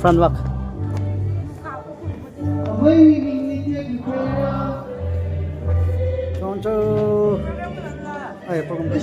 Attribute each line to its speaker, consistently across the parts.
Speaker 1: front walk. Concho. Ay, pagong.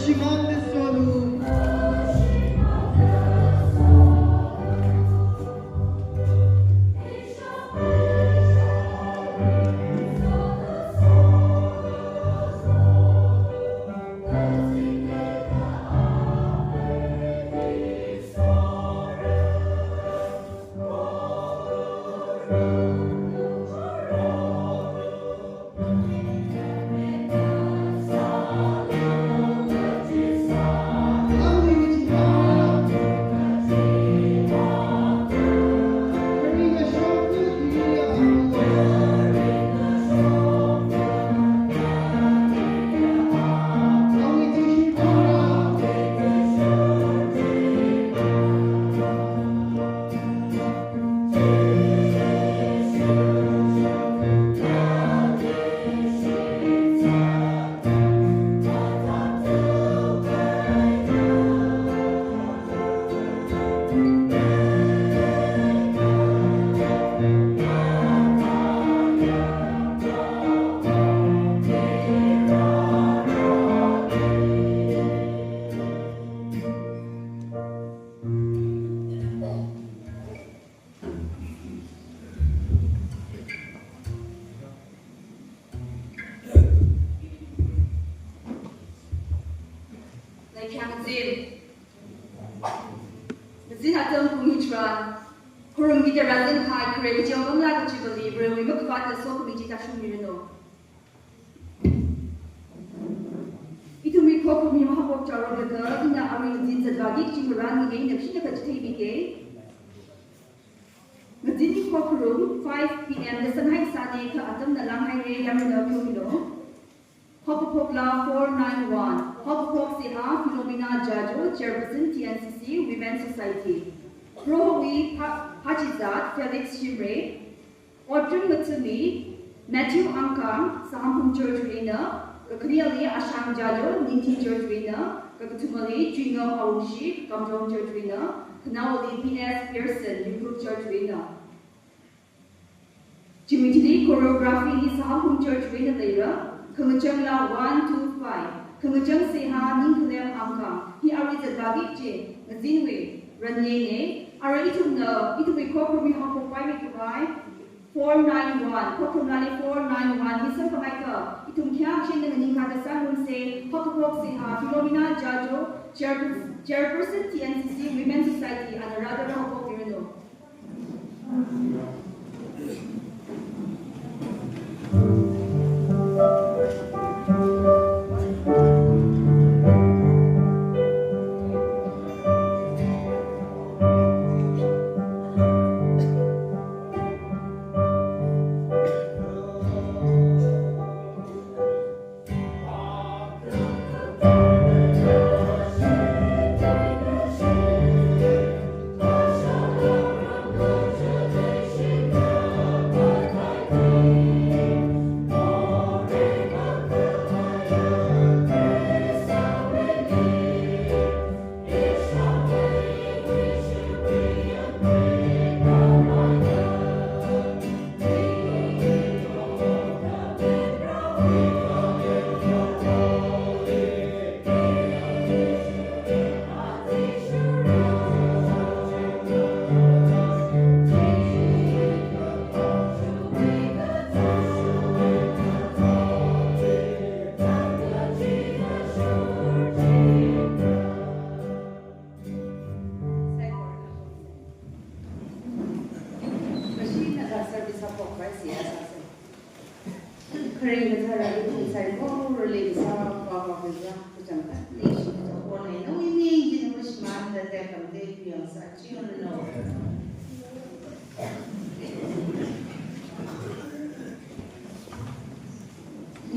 Speaker 2: Room 5 p.m. The Sanhai Sane ka atam na lang hai Yamuna Kumino. Hopopokla 491. Hopopok Siha Philomena Jajo, Chairperson TNCC Women's Society. Rohui Hajizat Felix Shimre. Audrey Matsumi, Matthew Ankang, Sahampum Church Rena. Kaniali Asham Jajo, Ninti Church Rena. Kakutumali, Jingam Aushi, Kamjong Church Rena. Kanawali P.S. Pearson, New Church Rena. Jimitili choreography is Sahampum Church Rena Leira. Kangajang La 125. Kangajang Seha Ninkalem Ankang. He already a David J. Nazinwe. Ranyene. Ara itum na. Itum we kokumi hako pai kubai. 491. Kokumali 491. Hisam Pamaika. Itum kya chin na ningkata sangun se. Hokopok Seha. Philomena Jajo. Chairperson TNCC Women's Society. And another Hokopok Irino.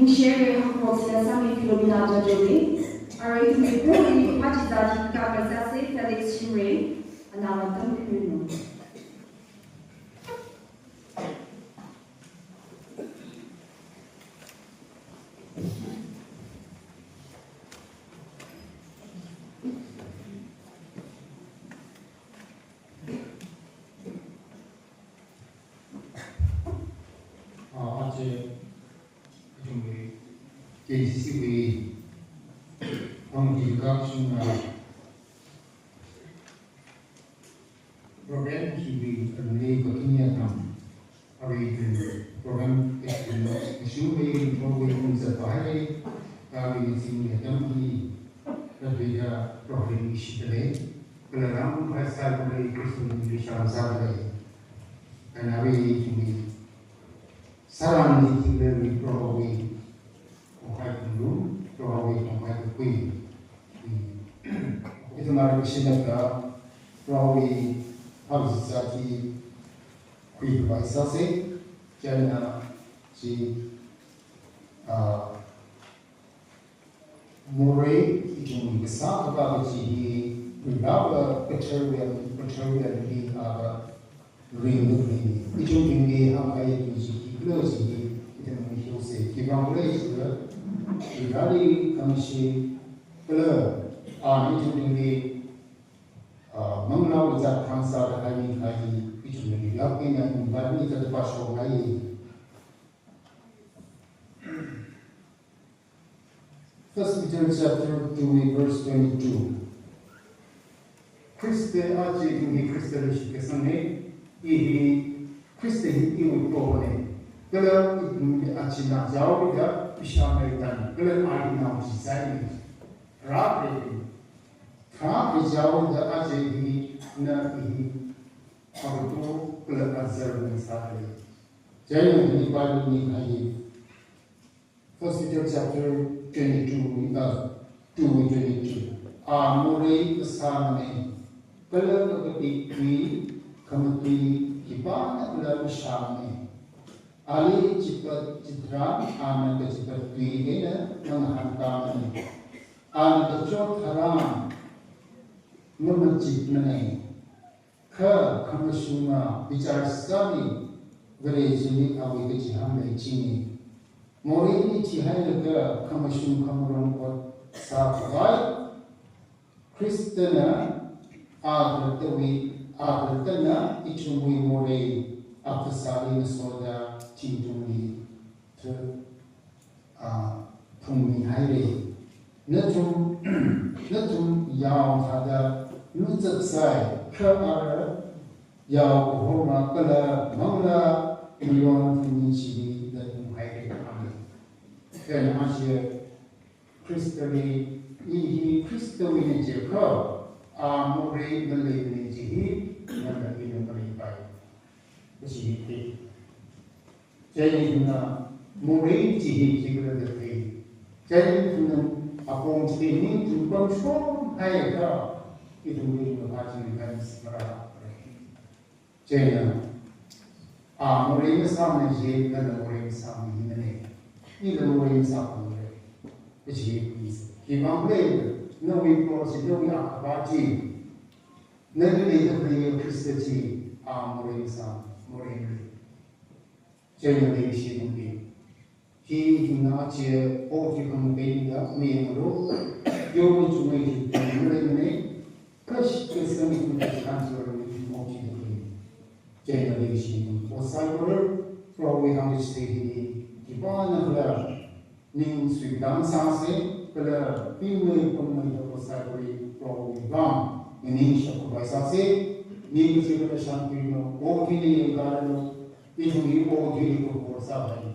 Speaker 2: Share Hokopok Sami Philomena Jajo. Alright, we probably Hajizat Kakasase Felix Shimre. And now I'm done with
Speaker 3: JCCV Congregation program TV Lay Bakiniatam program Extreme Program Zapahari Kami Sini Tampi Rabia Program Ishitale Kelaram Pasal Mulai Kristian Islam Zabale dan Abi ini salam di Kiri Program Okai Dulu Program Okai Kui itu mari kita Program harus jadi kui bahasa se jangan si murai itu besar apa sih berapa pencarian di ring itu tinggi apa itu sih kalau sih itu mungkin se kita mulai sudah dari kami kalau itu tinggi mengenal zat kansa dan lain itu tinggi lagi yang baru kita pasang lagi. First Peter chapter 2 verse 22. Christe aji tinggi Christe kesane ini Christe itu prohone. Kalau itu aji nak jauh dia bisa melakukan. Kalau ada nak sisai rapi, rapi jauh dia aji ini nak ini apa tu kalau azar misalnya. Jangan ini baru ni kaya. First Peter chapter 22 Amore besamane kalau ketika kami kita dalam bersama ali cepat citra aman cepat tuina menghantam an kecot haram memecik menai ke kami semua bicara sekali berejini awi keciham lecini Mori ini cihai lega kamasum kamuran kot sahabat Kristena agartana ichumui mori apasali nasoda cintumi ter pungmi haire natum yau hada nutsai kara yau kohoma kala mangla milion finichi dan haire dan Asia Kristali ini Kristali jika amore melini jihi yang ini melipai jihi jadi guna more jihi jika terjadi jadi guna apong ini jumpa semua hai ka itu ini menghaji dengan semerah jadi amore sama jihi dan amore sama ini ini orang sama orang, itu kita boleh, nawi proses nawi akabati, nabi itu beri Kristi orang sama orang, jadi nabi sih mungkin, kita aja orang mungkin dah mengeru, jauh cuma itu orang Kristi itu kan seorang itu mungkin, jadi nabi sih mungkin, osai orang, kalau yang istri Ibana kala ning suidang sase kala pimui pemai posai pro bang ini syakubay sase ni kisi kala syampino o kini garano itu ni o kini ko sabay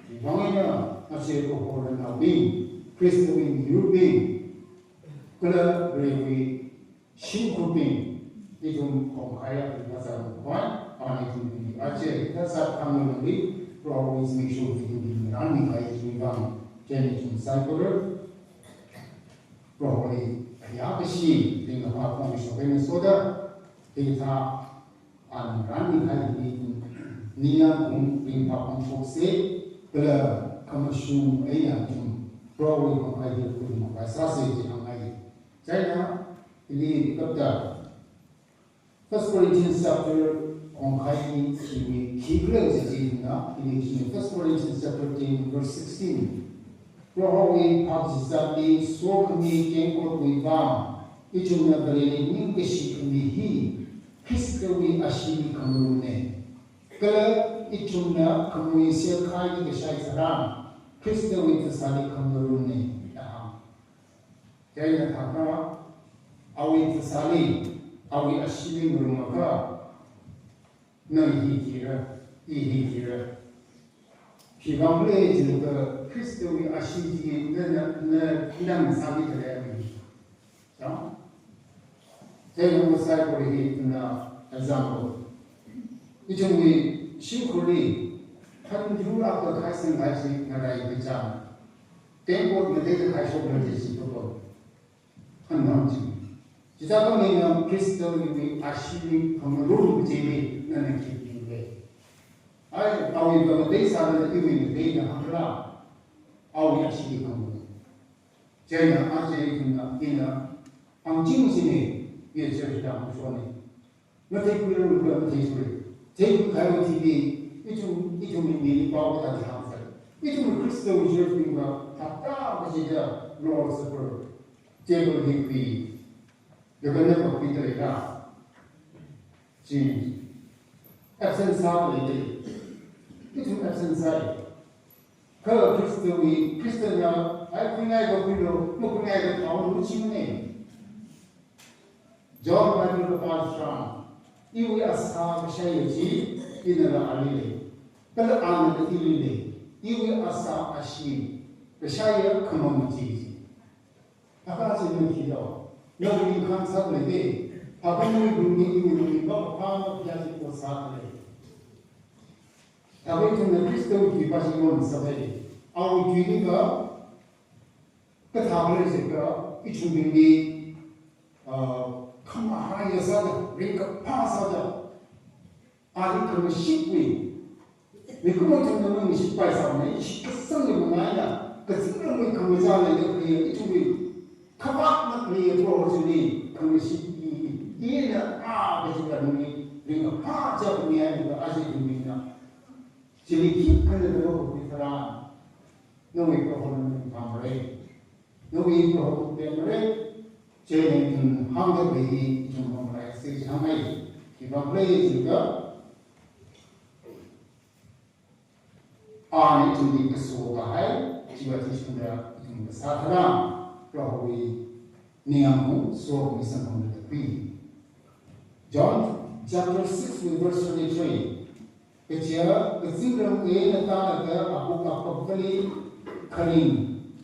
Speaker 3: ibangnya asir ko ko na wing Kristo wing European kala rewi shinkupin itu kong kaya pasal kuan itu ni aje dasar kami ni always make sure we do the running guys we run generation cycle probably yabashi thing of our formation of Venezuela data and running guys we niya kung rimpa kung fokse bela kamasyung ayan kung probably kung kaya kung makasase ang ay China ini kapta First Corinthians chapter on Kaini, he closes in First Corinthians chapter 10, verse 16. Prohawi pagsisali so kami kengkot wibam itu na beri ning keshi kami hi Kristawi ashimi kamune. Kala itu na kami siya kai kesai sarang 크리스도의 부산이 건너run네 저희는 다가 아위 부산이 아위 아시미 무르마가 너희기라 이히기라 기강래 지는 크리스도의 아시기 너는 사기 들어야 자 제가 무사히 보리기 있나 example 이종의 신콜리 한 유라도 갈생 갈수 나라의 그장 땡고 무대도 갈수 그런지 싶고 한 남지 지자방에는 그리스도의 아시미 건물로 제비 나는 기쁘게 아위 그 대사는 이위는 대가 하더라 아위 아시미 건물 제가 아직 있나 방진신이 예절이라고说呢 너희 그런 거 대소리 제일 가요 TV 이좀 미리 봐보다 항상 이좀 그리스도 주님과 다 진짜 로스퍼 제일 힘이 여기는 뭐 비들이가 지 absence하고 이좀 absence해 그 그리스도냐 그냥이고 그리고 뭐 그냥이고 나오는 루치네 John Bible pastor iwi asa shayi inala alile kala an ilile iwi asa ashi shayi community aka sin ki do no ni khan sa le de abani bungi iwi ba pa ya ji ko sa le abai tun Kristo ki pa ji mon sa le awi ki ni ga ka tha le se ga ichu ni kama yasaja rinka pasaja ali kama shipwi mikuma tungna ngi shipai samne shikasang ni maya kasira ngi kama jale de kriya itui kama na kriya projuni kama shipi ina bejuka ngi rinka paja ni ai ba aje dumina jeli ki kana de ro bitara no wi ko hon pamre no wi ko hon pamre 제는 한국의 정부의 세상의 기반을 안에 준비 그수가 할 지와지신다 좀 사하라 그러고이 니아무 수업 미상을 듣기 John chapter 6 verse 23 그지야 그 징그러운 나타나가 아부가 법들이 카린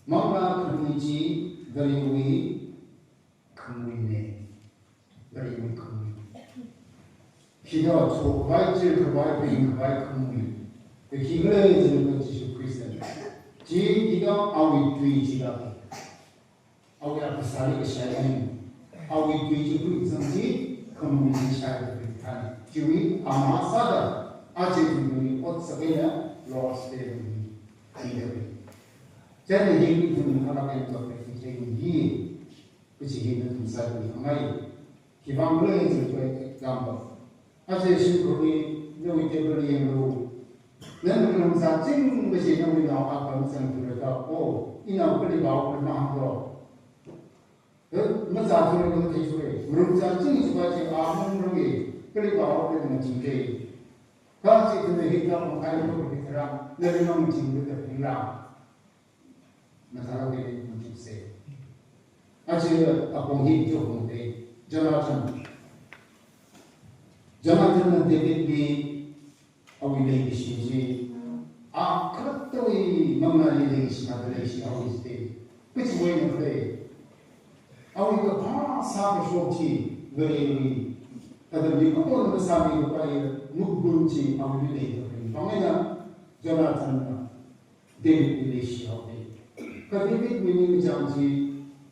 Speaker 3: 망라 그니지 그리고이 강민네 그리고 강민 기가 소바이질 그바이빙 그바이 강민 그 기가에 지는 것 예수 그리스도 지 기가 아위 뒤지가 아위 앞에 살이가 샤이는 아위 뒤지 그리스도지 강민이 샤이를 비타니 지위 아마사다 아직 분이 어떻게냐 로스테르니 이르리 저는 이 분은 하나님의 것을 굉장히 그치기는 동사들이 하나의 기반을 해줄 example. 아직 신고리 너희 때문에로 너는 그런 사진 것이 너희 나와 감상 들어가고 이나 빨리 나오고 나하고 뭐 자주로 그 대주에 그런 사진이 좋아지 아무런 빨리 나오고 되는 진짜 같이 근데 හිතම 가이로 그렇더라 내려놓은 친구들 빌라 나사라게 무지세 아직 아공이 조금데 조나탄은 데비드이 아위레이 시지 아 그것도이 망나리레이 시나들레이 시아위스데 그치 뭐이는 그래 아위가 다 사비 쇼치 그레이 다들 미국은 사비 그바이 묵bun지 아위레이 방에나 조나탄은 데비드이 시아위 그 데비드 미니 장지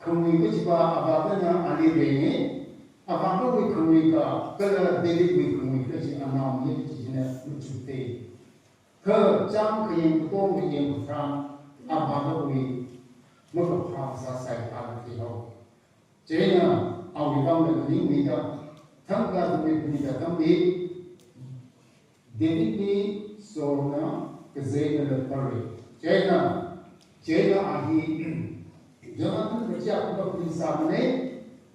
Speaker 3: kami ko jiba ababa na ali rene ababa ko kami ka kala deli ko kami ka ji anam ye ji na chute ka jam ka yin ko mi yin fra ababa ko mo ko ha sa sai ta ti ho je na awi bang na ni mi da thang ka mi ni da tam ni deli ni so na ka ze na pare je na ahi Jonathan kerja untuk bersama ni,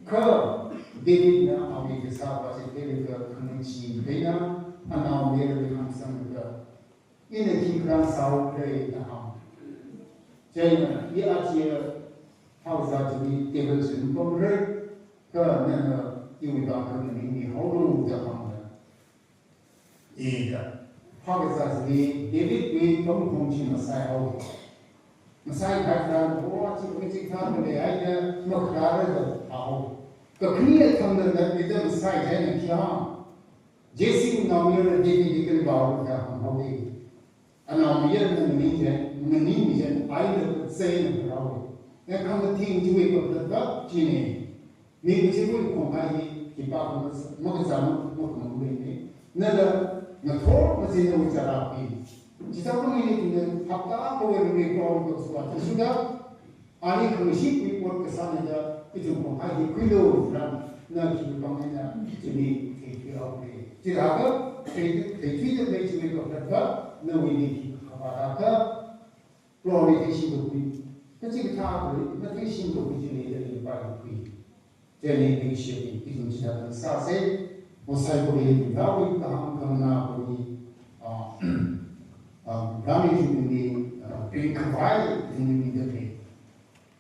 Speaker 3: kau David na awak kisah pasal David kemenci, dia anak mereka yang sama juga. Ini kita sahaja dah. 저희는 이 아침에 하우스들이 대부분 공부를 그는 이유가 그는 이미 하루 우자방을 이다 하우스들이 대비의 공공신을 사용하고 사이 발전 보아지 의식하는데 아이들 뭐 그라를 하고 그 그니에 탐는 이들 사이 되는 기왕 제시 나오면 대비를 바로 하고 anh biết là mình nhìn ai được xây được rồi nên không có thiên chú ý của đất đất chỉ này mình chỉ có một cái thì ba con một cái giảm một cái này nên là nó thôi mà chỉ là một cái là chỉ sao có người thì học cả có người con có số thì sudah anh không ship với một cái sao này cái chung một cái thì quy đồ là nên chỉ có cái là chỉ đi thì học đi chỉ là cái thì truy được cái chỉ có đất đất nơi mình và các glorification của mình, cái gì cái thao của nó cái sinh của mình thì là những bài của mình, cho nên cái sự cái chúng ta cần xa xếp một sai của mình giáo dục ta không nào của mình, giáo dục mình cái khái thì mình được cái,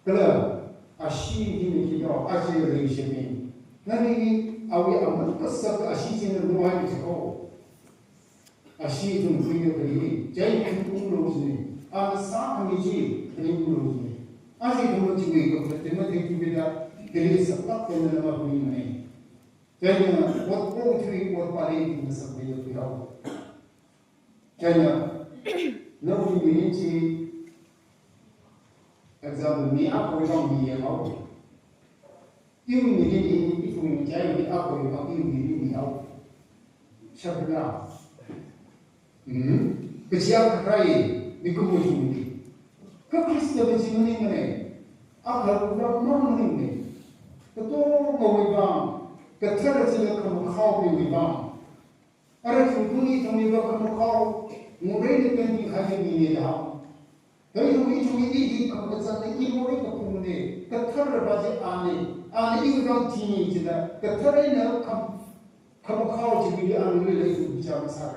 Speaker 3: cái là ashi thì mình chỉ có ashi relation mình, nên ở cái âm cái sắc ashi thì nó nói cái gì ashi tum kuyo kari jai kum rozi am sa kamiji kum rozi ashi tum chigi ko tema te kibida kiri sabta ko na ma kuyi mai jai na what ko three what pare tum sabbe yo piraw jai na no ni chi example ni a ko yong ni ya ma yêu ni ni tum jai ni a ko yong yêu ni au shabna cái chiang cái mình cũng muốn dùng đi các Christian bên trên mình này áp lực nó nóng lên này cái tôi ngồi vào cái thứ là chỉ là không khâu bị bị vào ở đây chúng tôi đi trong này không khâu ngồi đây thì cái gì hay gì này đó đấy chúng đi không có sao đấy ngồi đây không này cái thứ là bao giờ anh yêu trong thiên chỉ là cái thứ đấy nó không khâu chỉ vì anh người lấy dùng cho sao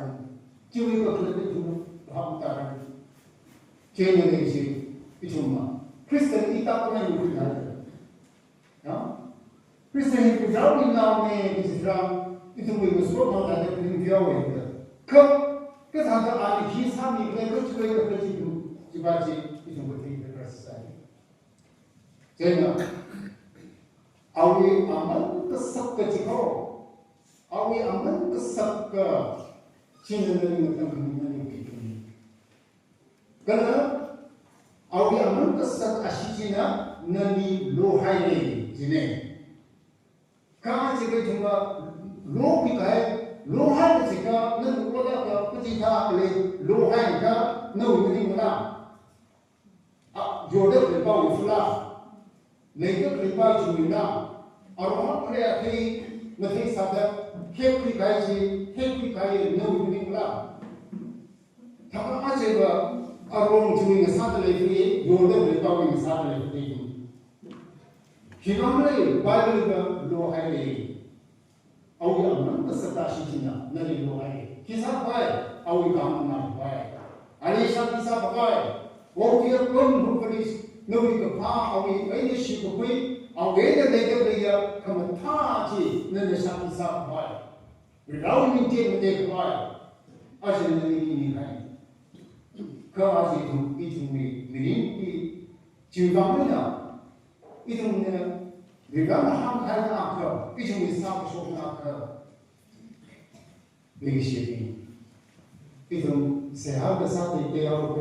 Speaker 3: chưa có cái chúng họ ta chơi như thế gì cái chúng mà Christian ít tao cũng như thế này đó Christian thì giáo viên nào này thì rằng cái chúng mình số nào là cái những điều ấy không cái thằng đó anh khi sao mình cái chơi cái gì chỉ bảo gì cái chúng mình thì cái sai chơi nào awi aman kesak kecikau awi aman kesak ke China dari negara ini. Kerana awak aman kesat China nani lohai ni jine. Kau jika cuma loh pikai lohai jika nani orang apa pecita le lohai ka nau ini mana? Jodoh lepas ufla, mereka lepas cumina. Orang mereka ni mesti sadar. Hết quý cái nâu như là thằng nó chơi vào arong chui người sát lấy cái vô được lấy bao người sát lấy cái khi nó lấy Bible cái lô hay lấy ông ấy ông nó sẽ ta xin nhá nó lấy lô hay khi sát phải ông ấy काम nào phải anh ấy sát khi sát phải vô kia con không có đi nâu đi cái pha ông ấy đi xí cái quỷ ông ấy để lấy cái giờ không tha chi nên là sát khi sát phải Rau ni dia mesti kaya, asal ni kai. Kau asal itu mirin juga mana? Itu ni juga ham kai nak kau, itu ni sah sok nak kau. Begitu itu sehat besar di awal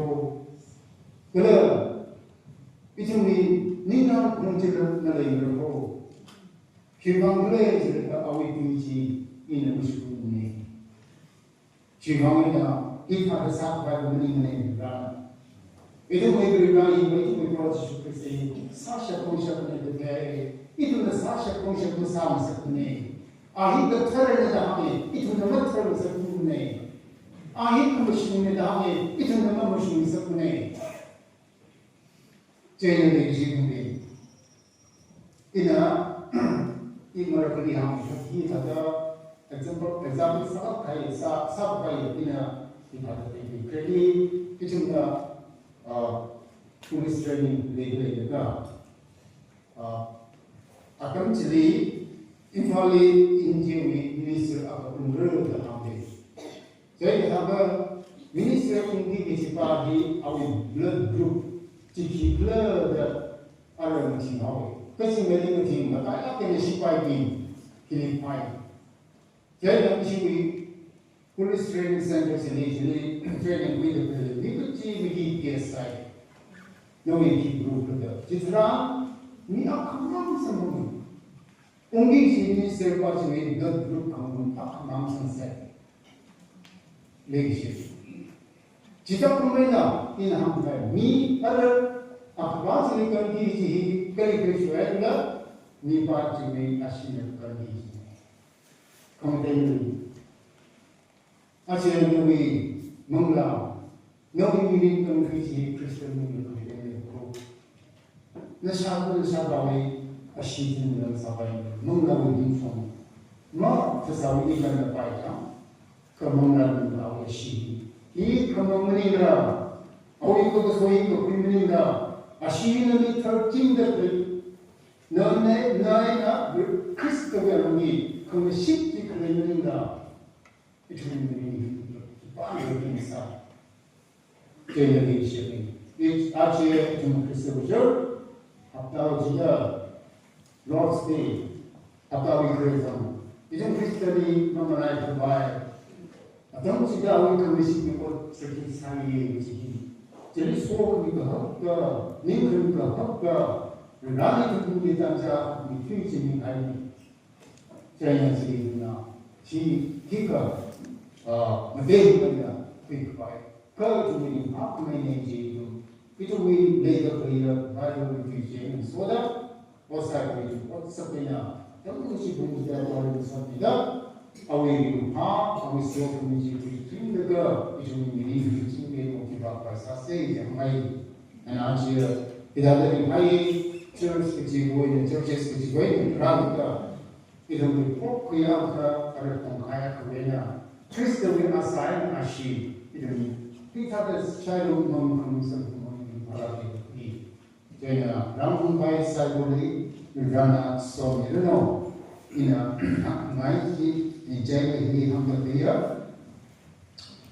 Speaker 3: kalau itu ni nak kunci nalai berko. Kita boleh jadi awal kunci. Ini musuh ni. Jika kita kita besar pada ini berada. Itu mereka itu proses seperti sasha konsep ni bergaya. Itu adalah sasha konsep besar seperti. Akhir terus dah kami. Itu nama terus seperti. Akhir musuh ni dah kami. Itu nama musuh seperti. Jadi ni jiwa ni. Ina mereka lihat kita ada example सब खाई सब खाई बिना दिखाते हैं क्योंकि किचन का police training league actually informally India minister of Umrah the Army. Jadi apa minister India di party our blood group jadi blood orang macam apa? Kasi mending macam apa? Apa yang siapa ini kini pai. Jadi macam police training center sini training with the we PSI. No we group the. Jadi ni akan semua. Only minister party with blood group kamu akan sunset. Leadership. Jika pemerintah ini hampai, ni ada apa sih kondisi kali-kali ni parti ini asyik kondisi. Kemudian asyik ni menglah, ni kondisi Kristen ni kemudian itu. Nasyakul sahabat asyik ni sahabat menglah ni pun, mak sesawi ni kan dapat kemenangan awal asyik. Ini kemenangan awal itu kesuai itu kemenangan. Asyik ni terjun dari nana Kristo yang ni kemasih di kemenangan itu ni banyak insya. Jadi ini asyik cuma Kristo berjaya. Atau jika Lord's Day atau Wikileaks itu Kristo ni memerai terbaik. Atau jika awak kemasih ikut sedikit sangat jadi semua kita hakka, ni kita hakka, rani kita punya tangsa, ni future ni hari, jangan sedih na, si kita, mending kita quick buy, kalau tu ni apa ni jadi itu we later clear, baru future, so that what's happening, what's happening, tapi si pun kita orang bersama awi awi siapa menjadi film juga itu menjadi film yang motivasi pasal yang mai dan aja tidak ada yang mai church kecil kecil ramai itu berpok yang ada tongkaya kerana Kristen yang asal asyik itu kita ada cara mengumpulkan para ini jadi ramu baik saya boleh berjana so no ina mai in January,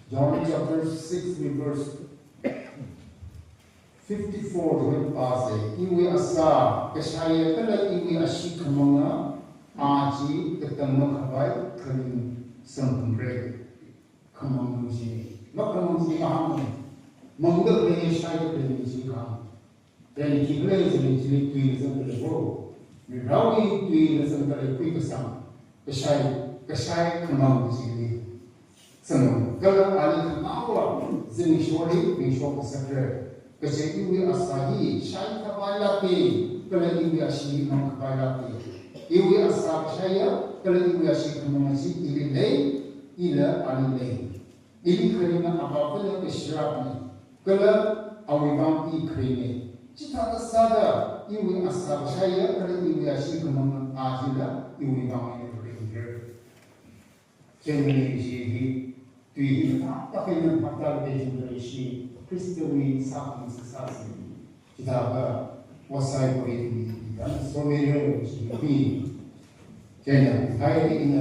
Speaker 3: John chapter 6, verse 54 when passed. Iwi asa kesaya kala iwi asyik kemanga aji ketemu kabai kerin sempurna kemang sini. Maka mesti aham mangga kaya saya kena siham. Dan kita jadi tuin sempurna bro. Mirawi tuin sempurna kui kesam kesai kemau sini. Semua kalau ahli kemau jenis shori shop sekre kesai iwi asahi saya kabalati kalau iwi asyik mau kabalati iwi asah saya kalau iwi asyik mau masih iwi lay ila ahli lay ini kerana apa pun kesyrap ni kalau awam ikrine jika tersadar iwi asah saya kalau iwi asyik mau ahila iwi bang Generally, he tuh tapi yang fakta generasi Kristiani sakit sesat kita apa wasai beri dan soalnya jadi jadi hari ini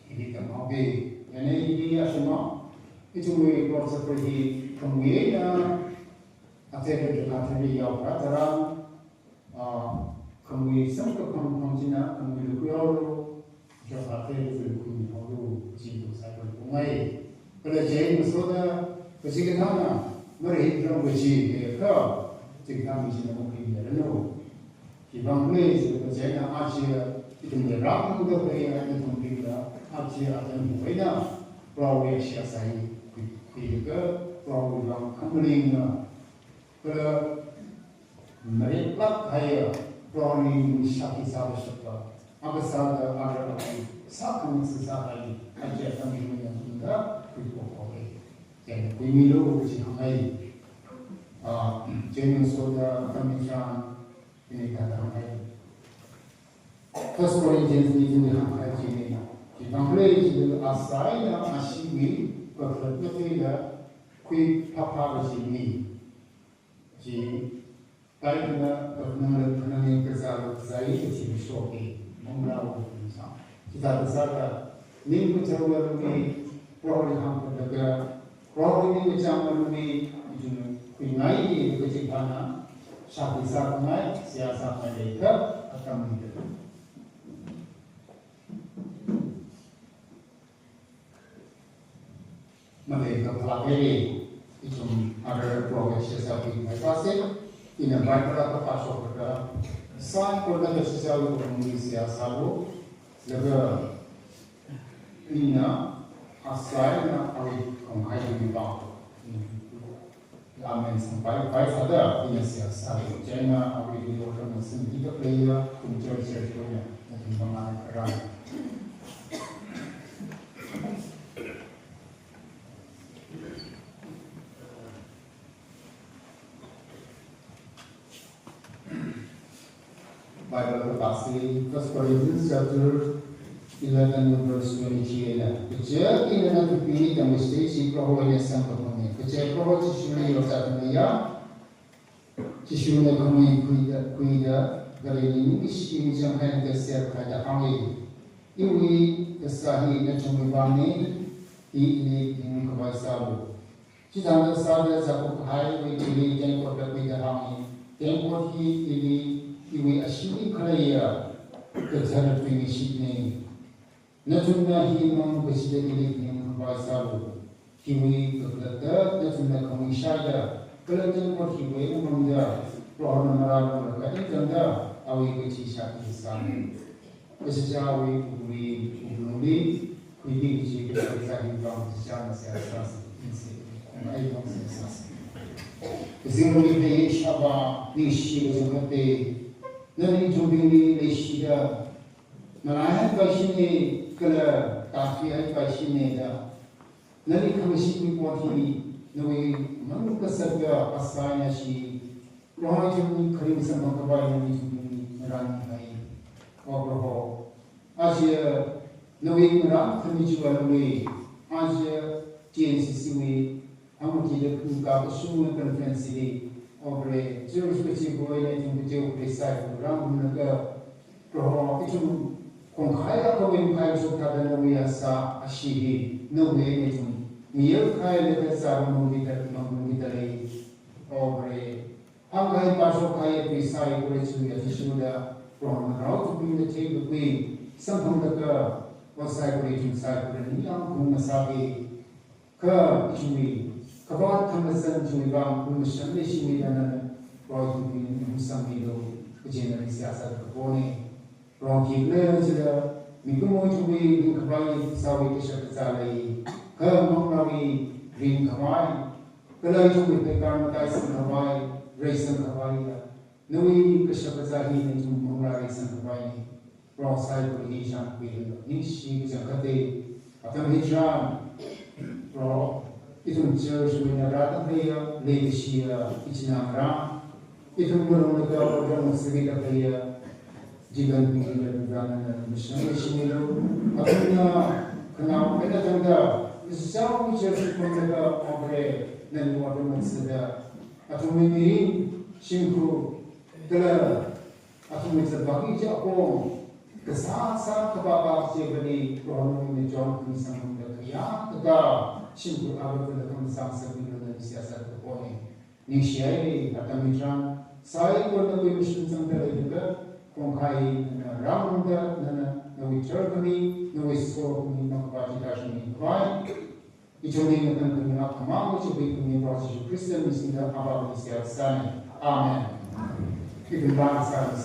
Speaker 3: kita mau ini dia semua itu kita seperti kemudian akhirnya yang pertama kemudian sampai kemudian Jafate itu kalau jitu saya berumai, kalau jadi masalah kesikatan mereka orang berjitu, jika mesti nak pergi berlalu, jika mereka berjitu Asia itu mereka muda pergi itu mereka Asia akan berada, perawi Asia saya pergi ke perawi orang kambing, kalau mereka kaya perawi Syakhi sahaja sebab. Agasal ada sakit sesarai aja kami menyambutnya berpokok. Jadi pemilu berjihai, jenis soda kami jangan ini kata kami. First Corinthians ini hanya jenis. Kita boleh jadi asal yang asyik berkerja kui papa berjini. Jadi Kaya penangin kesal saya itu shoki, mengulang ulang. Kita besar minggu terlalu lebih program berdekat, program ini macam lebih kunai di kejibanan, syakir kunai, siasat mereka akan menjadi. Mereka pelajari itu ada program siasat ini pasti. Ina baik pada pasok pada saat korban sosial ekonomi siasat lega ina asal na awal kongkai di bawah. Amen sampai pada ina siasat jangan awal di orang muslim tidak player kunci sertifikatnya nanti mengenai kerana. Bible passage, 1 Corinthians chapter 11 verse 28. Kecil ini nanti pilih dan mesti si prohonya sampai kami. Kecil proho cishuli rotatnya, cishuli kami kuida dari ini isi jangan tersiap pada kami. Ini kesahi dan cuma kami ini kebahagiaan. Jika anda sadar zakuk hai ini jangan kau kuida kami, jangan kau ini iwi asyik kaya kejaran pengisinya. Natuna himang bersedekah dengan kebahagiaan. Iwi berkata natuna kami syada. Kelajan berhiwai menganda rohana merah berkata ganda awi kecisah Islam. Kesejawi ubuli kuidi kecil kecisah Islam secara siasat ini ayam siasat. Kesimpulan ini siapa diisi berkata Nani jubili leishida, nalayan kaisine kala kafiya kaisine da. Nani kamisi poti nawi manu kasarga asaya shi. Rohan jubili karim sama kabai nani jubili merani hai. Obraho. Asia nawi merah kami jual nawi. Asia TNCC nawi. Hamu tidak kuka kesumu konferensi. Obre, jurus kecil boleh yang jauh besar, orang mereka roh itu kongkaya kau yang kaya suka dan biasa asyik, nawe itu, mial kaya lepas zaman mengitari, obre, angkai pasok kaya besar boleh juga sudah roh merau tu punya cek bui, sambung mereka wasai boleh jumpa boleh yang mengasapi ke cumi. Kawan kemasan juga menyesal sih dengan proyek ini sambil ujian siasat kepone. Proyek ini juga minggu mau juga mengkapai sawi keselamatan. Kalau mengawi ring kawai, kalau juga pekan matai sengkawai, reisen kawai ya. Nui keselamatan ini juga mengawi sengkawai. Proses perhiasan pilih ini sih jangan atau hijrah. Itu jauh menyerahkan dia, legasia izinamra. Itu mereka orang sekitar dia, jika kita berjalan misalnya sini akhirnya kenal mereka juga sejauh jauh mereka obre dan orang sedar atau memilih singku telah atau mencari jauh kesasa kebabak jadi orang menjauh misalnya kerja tegak. Singgur awal pada sama sebelum siasat kepone. Niscaya akan mitran saya pun lebih bersyukur juga kongkai ramunda nawi terkini nawi skor kini makbati kasih baik. Itu ni akan kami akan coba kami proses Kristen misalnya apa siasat sana. Amen. Kita bahas sekarang.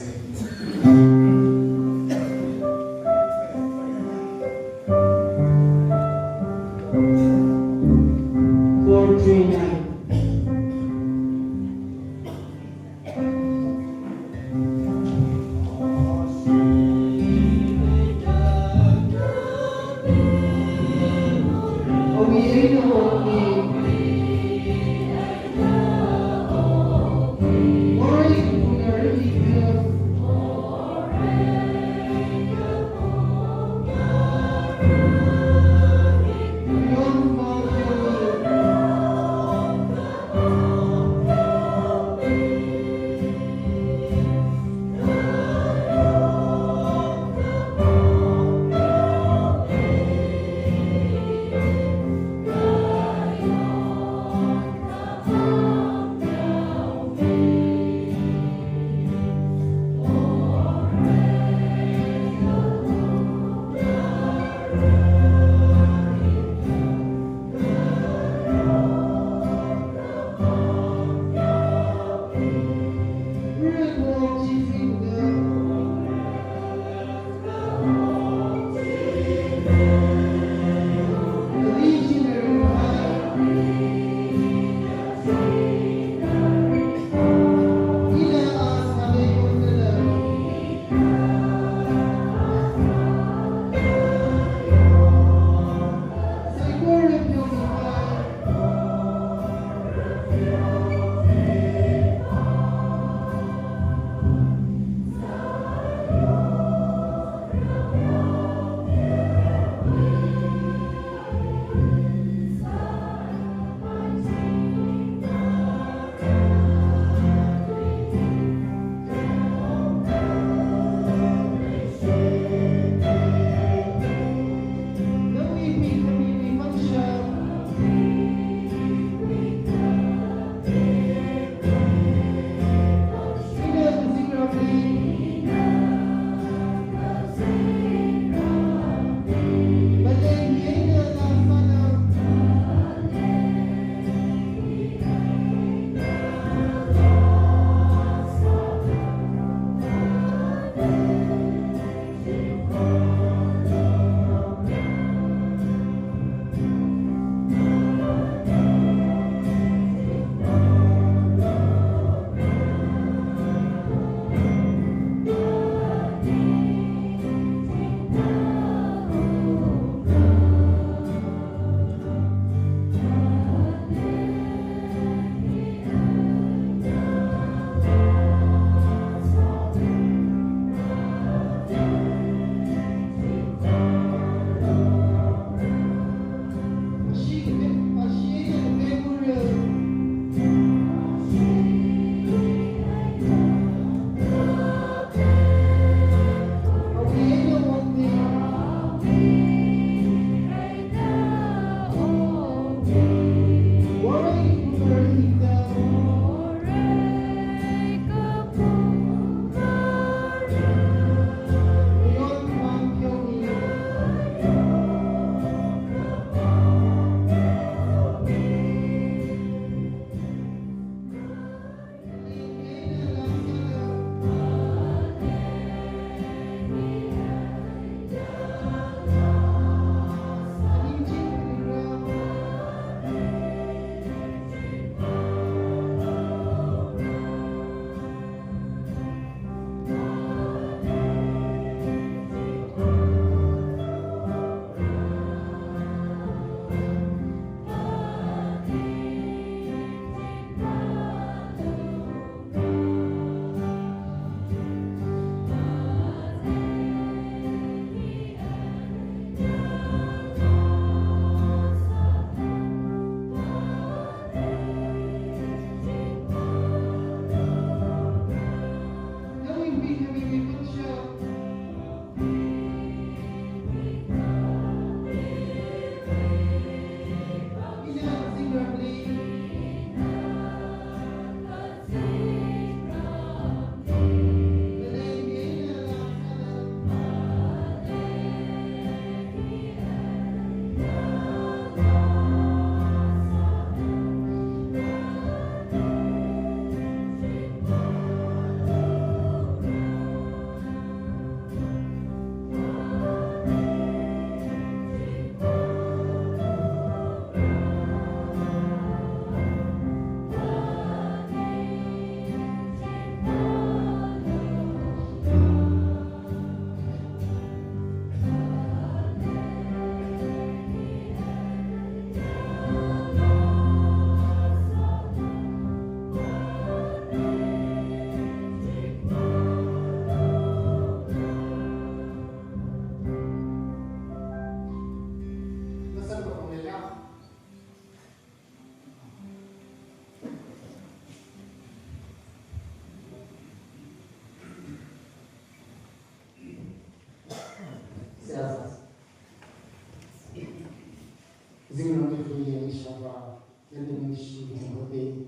Speaker 3: Zingno de Fuye Shava, Yadimish, Hote,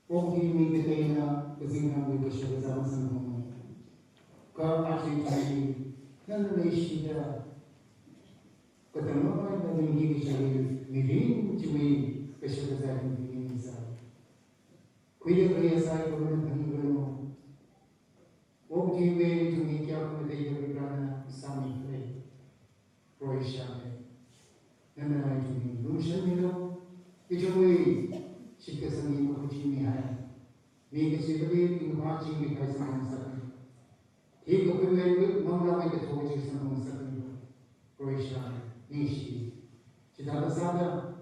Speaker 3: Oki Mikatena, the Zingno de Shazam, God actually, Nanashida, but the moment that we need each other, we need to be the Shazam inside. Quid Priasai, Guru, Oki way to make up with the Yagrana, Sami Play, Croatia. And then I do Lucian, which way she gets a name of Jimmy High. Make a civilian in marching because I am second. Take a away with Manga with the torches and on second. Croatia, Nishi. Chitala Sada,